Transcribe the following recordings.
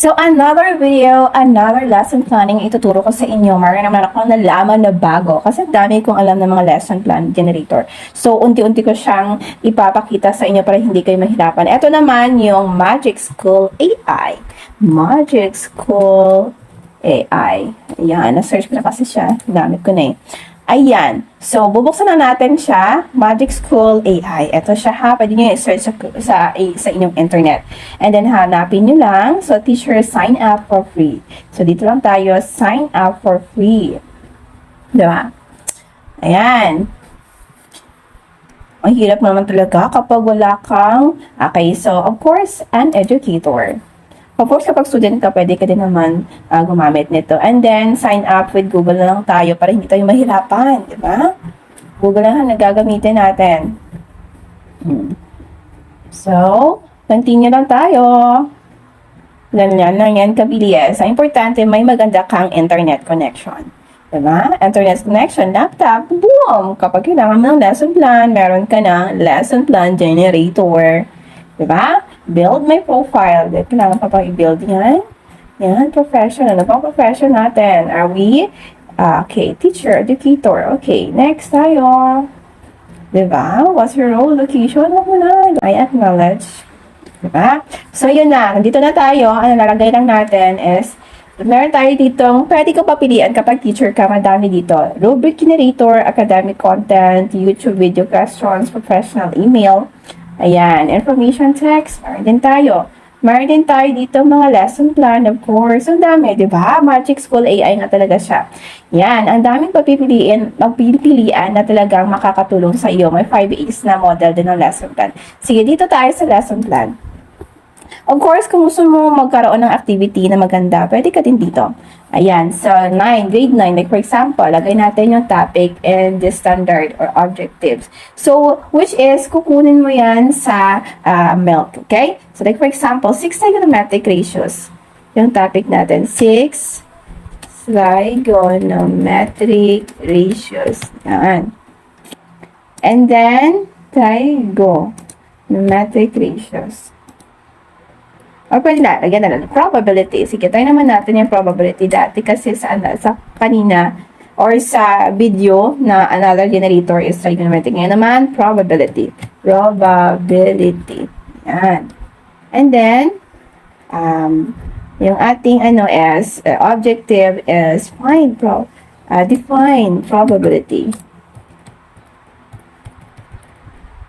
So, another video, another lesson planning ituturo ko sa inyo. Meron naman ako nalaman na bago kasi dami kong alam ng mga lesson plan generator. So, unti-unti ko siyang ipapakita sa inyo para hindi kayo mahirapan. Ito naman yung Magic School AI. Magic School AI. Ayan, na-search ko na kasi siya. Gamit ko na eh. Ayan. So, bubuksan na natin siya. Magic School AI. Ito siya ha. Pwede nyo i-search sa inyong internet. And then, hanapin nyo lang. So, teacher, sign up for free. So, dito lang tayo. Sign up for free. Diba? Ayan. Ang hirap naman talaga kapag wala kang... Okay, so, of course, an educator. Of course, kapag student ka, pwede ka din naman gumamit nito. And then, sign up with Google na lang tayo para hindi tayo mahirapan. Di ba? Google na lang nagagamitin natin. So, continue lang tayo. Ganyan lang yan kabilis. Ang importante, may maganda kang internet connection. Diba? Internet connection, laptop, boom! Kapag kailangan mo ng lesson plan, meron ka ng lesson plan generator. Diba? Build my profile. Kailangan pa pang i-build yan. Yan, profession. Ano pang profession natin? Are we? Okay, teacher, educator. Okay, next tayo. Diba? What's your role, location? Huwag mo na. I acknowledge. Diba? So, yun na. Nandito na tayo. Ang lalagay lang natin is, meron tayo ditong, pwede ko papilian kapag teacher ka, madami dito. Rubric generator, academic content, YouTube video questions, professional email. Ayan, information text, meron din tayo. Meron din tayo dito mga lesson plan, of course. Ang dami, di ba? Magic School AI nga talaga siya. Yan, ang daming magpipilian na talagang makakatulong sa iyo. May 5 A's na model din ng lesson plan. Sige, dito tayo sa lesson plan. Of course, kung gusto mo magkaroon ng activity na maganda, pwede ka din dito. Ayan, so grade 9, like for example, lagay natin yung topic and the standard or objectives. So, which is, kukunin mo yan sa milk, okay? So, like for example, 6 trigonometric ratios. Yung topic natin, 6 trigonometric ratios. Yan. And then, trigonometric ratios. O pwede na, lagyan na lang, probability. Sige, tayo naman natin yung probability dati kasi sa kanina or sa video na another generator is trigonometric. Ngayon naman, probability. Probability. Yan. And then, yung ating objective is define probability.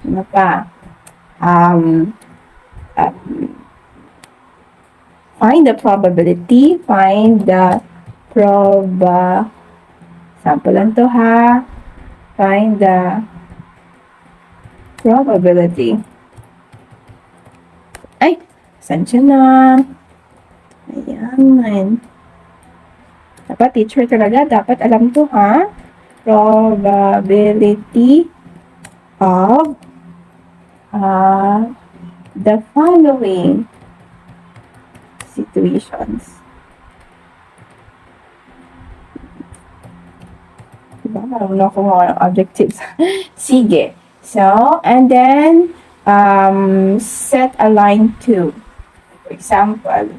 Ano pa? Find the probability. Sample lang to ha. Find the probability. Ay, saan siya na? Ayan. Dapat teacher talaga. Dapat alam to ha. Probability of the following situations. Diba? Marunong ako mga objectives. Sige. So, and then, set a line to. For example,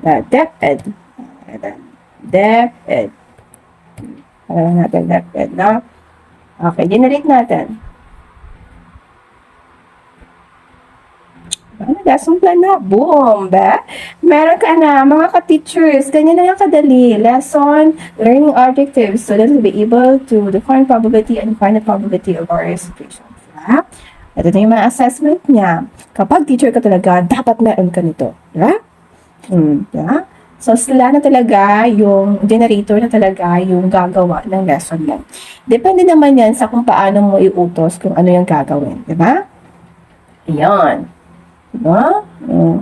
DepEd. DepEd. Alam natin DepEd, no? Okay, generate natin. Lesson plan na, boom, ba? Meron ka na, mga ka-teachers, ganyan na lang kadali. Lesson, learning objectives, so that we'll be able to define probability and find the probability of our situations. Diba? Ito na yung mga assessment niya. Kapag teacher ka talaga, dapat meron ka nito. Diba? Diba? So, sila na talaga, yung generator na talaga yung gagawa ng lesson lang. Depende naman yan sa kung paano mo iutos kung ano yung gagawin. Diba? Ayan. Diba?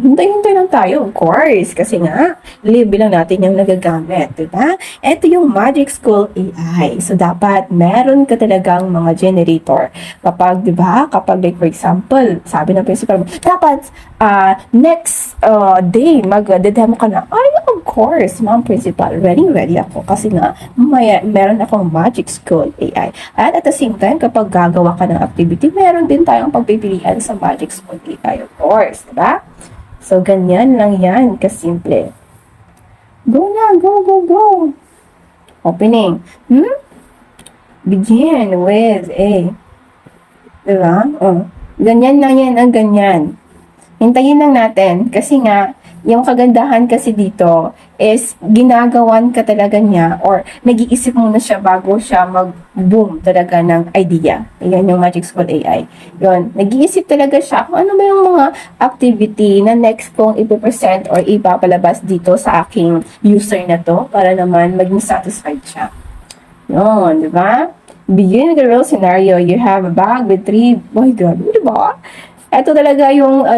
Hintay-hintay lang tayo, of course. Kasi nga, libre lang natin yung nagagamit. Diba? Ito yung Magic School AI. So, dapat meron ka talagang mga generator. Kapag, diba? Kapag, like, for example, sabi ng principal mo, dapat, next day, mag-demo ka na. Ay, of course, ma'am principal. Ready ako. Kasi nga, meron akong Magic School AI. And at the same time, kapag gagawa ka ng activity, meron din tayong pagpipilian sa Magic School AI, of course. Diba? So, So, ganyan lang yan, kasimple. Go na, go, go, go. Opening. Begin with A. Diba? Oh. Ganyan lang yan ang ganyan. Hintayin lang natin kasi nga, yung kagandahan kasi dito is ginagawan ka talaga niya or nag-iisip muna siya bago siya mag-boom talaga ng idea. Ayan yung Magic School AI. Yun, nag-iisip talaga siya kung ano ba yung mga activity na next kong ipipresent or ipapalabas dito sa aking user na to para naman maging satisfied siya. Yun, di ba? Begin with the real scenario. You have a bag with 3, oh my God, di ba? Ito talaga yung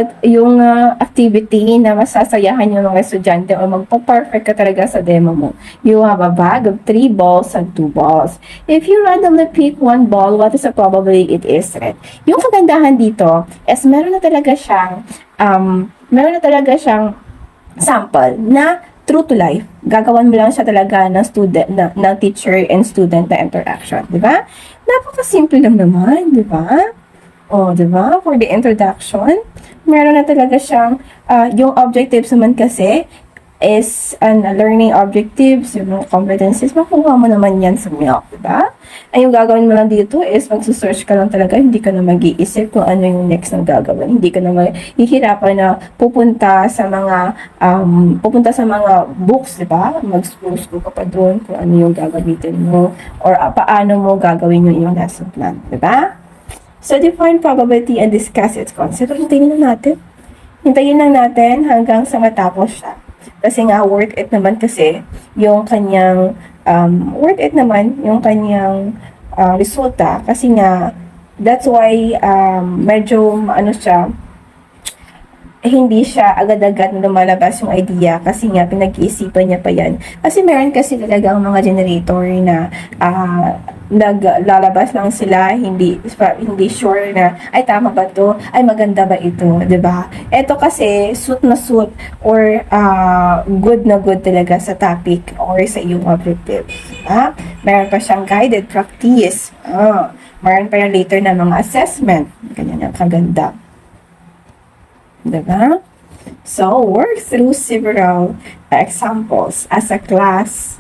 activity na masasayahan yung mga estudyante o magpa-perfect ka talaga sa demo mo. You have a bag of 3 balls and 2 balls. If you randomly pick 1 ball, what is the probability it is red? Yung kagandahan dito is meron na talaga siyang sample na true to life. Gagawan mo lang siya talaga ng student, ng teacher and student na interaction, di ba? Napaka-simple lang naman, di ba? O, di ba? For the introduction, meron na talaga siyang, yung objectives naman kasi is learning objectives, yung competencies, makuha mo naman yan sa milk, di ba? Ay, yung gagawin mo lang dito is magsusearch ka lang talaga, hindi ka na mag-iisip kung ano yung next na gagawin. Hindi ka na mahihirapan na pupunta sa mga books, di ba? Mag-school ka pa doon kung ano yung gagamitin mo or paano mo gagawin yung iyong lesson plan, di ba? So, define probability and discuss its concept. Hintayin lang natin. Hintayin lang natin hanggang sa matapos siya. Kasi nga, worth it naman kasi yung kanyang, resulta. Kasi nga, that's why, medyo, hindi siya agad-agad na lumalabas yung idea kasi nga pinag-iisipan niya pa yan. Kasi meron kasi talagang mga generator na naglalabas lang sila, hindi sure na, ay tama ba to? Ay maganda ba ito? 'Di ba? Ito kasi suit na suit or good na good talaga sa topic or sa iyong objective. Meron pa siyang guided practice. Meron pa yung later na mga assessment. Ganyan ang kaganda. Diba? So, work through several examples as a class.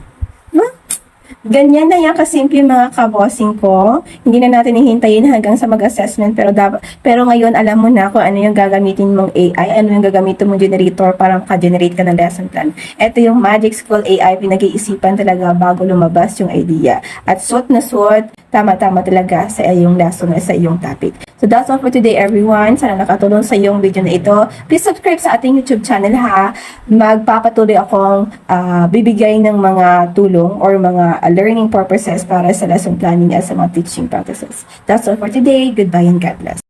Ganyan na yan kasimple mga kabossing ko. Hindi na natin hihintayin hanggang sa mag-assessment pero ngayon alam mo na kung ano yung gagamitin mong AI, ano yung gagamitin mong generator para maka-generate ka ng lesson plan. Ito yung Magic School AI, pinag-iisipan talaga bago lumabas yung idea. At suot na suot, tama-tama talaga sa iyong lesson at sa iyong topic. So that's all for today everyone. Sana nakatulong sa iyong video na ito. Please subscribe sa ating YouTube channel ha. Magpapatuloy akong bibigay ng mga tulong or mga learning purposes para sa lesson planning at sa mga teaching practices. That's all for today. Goodbye and God bless.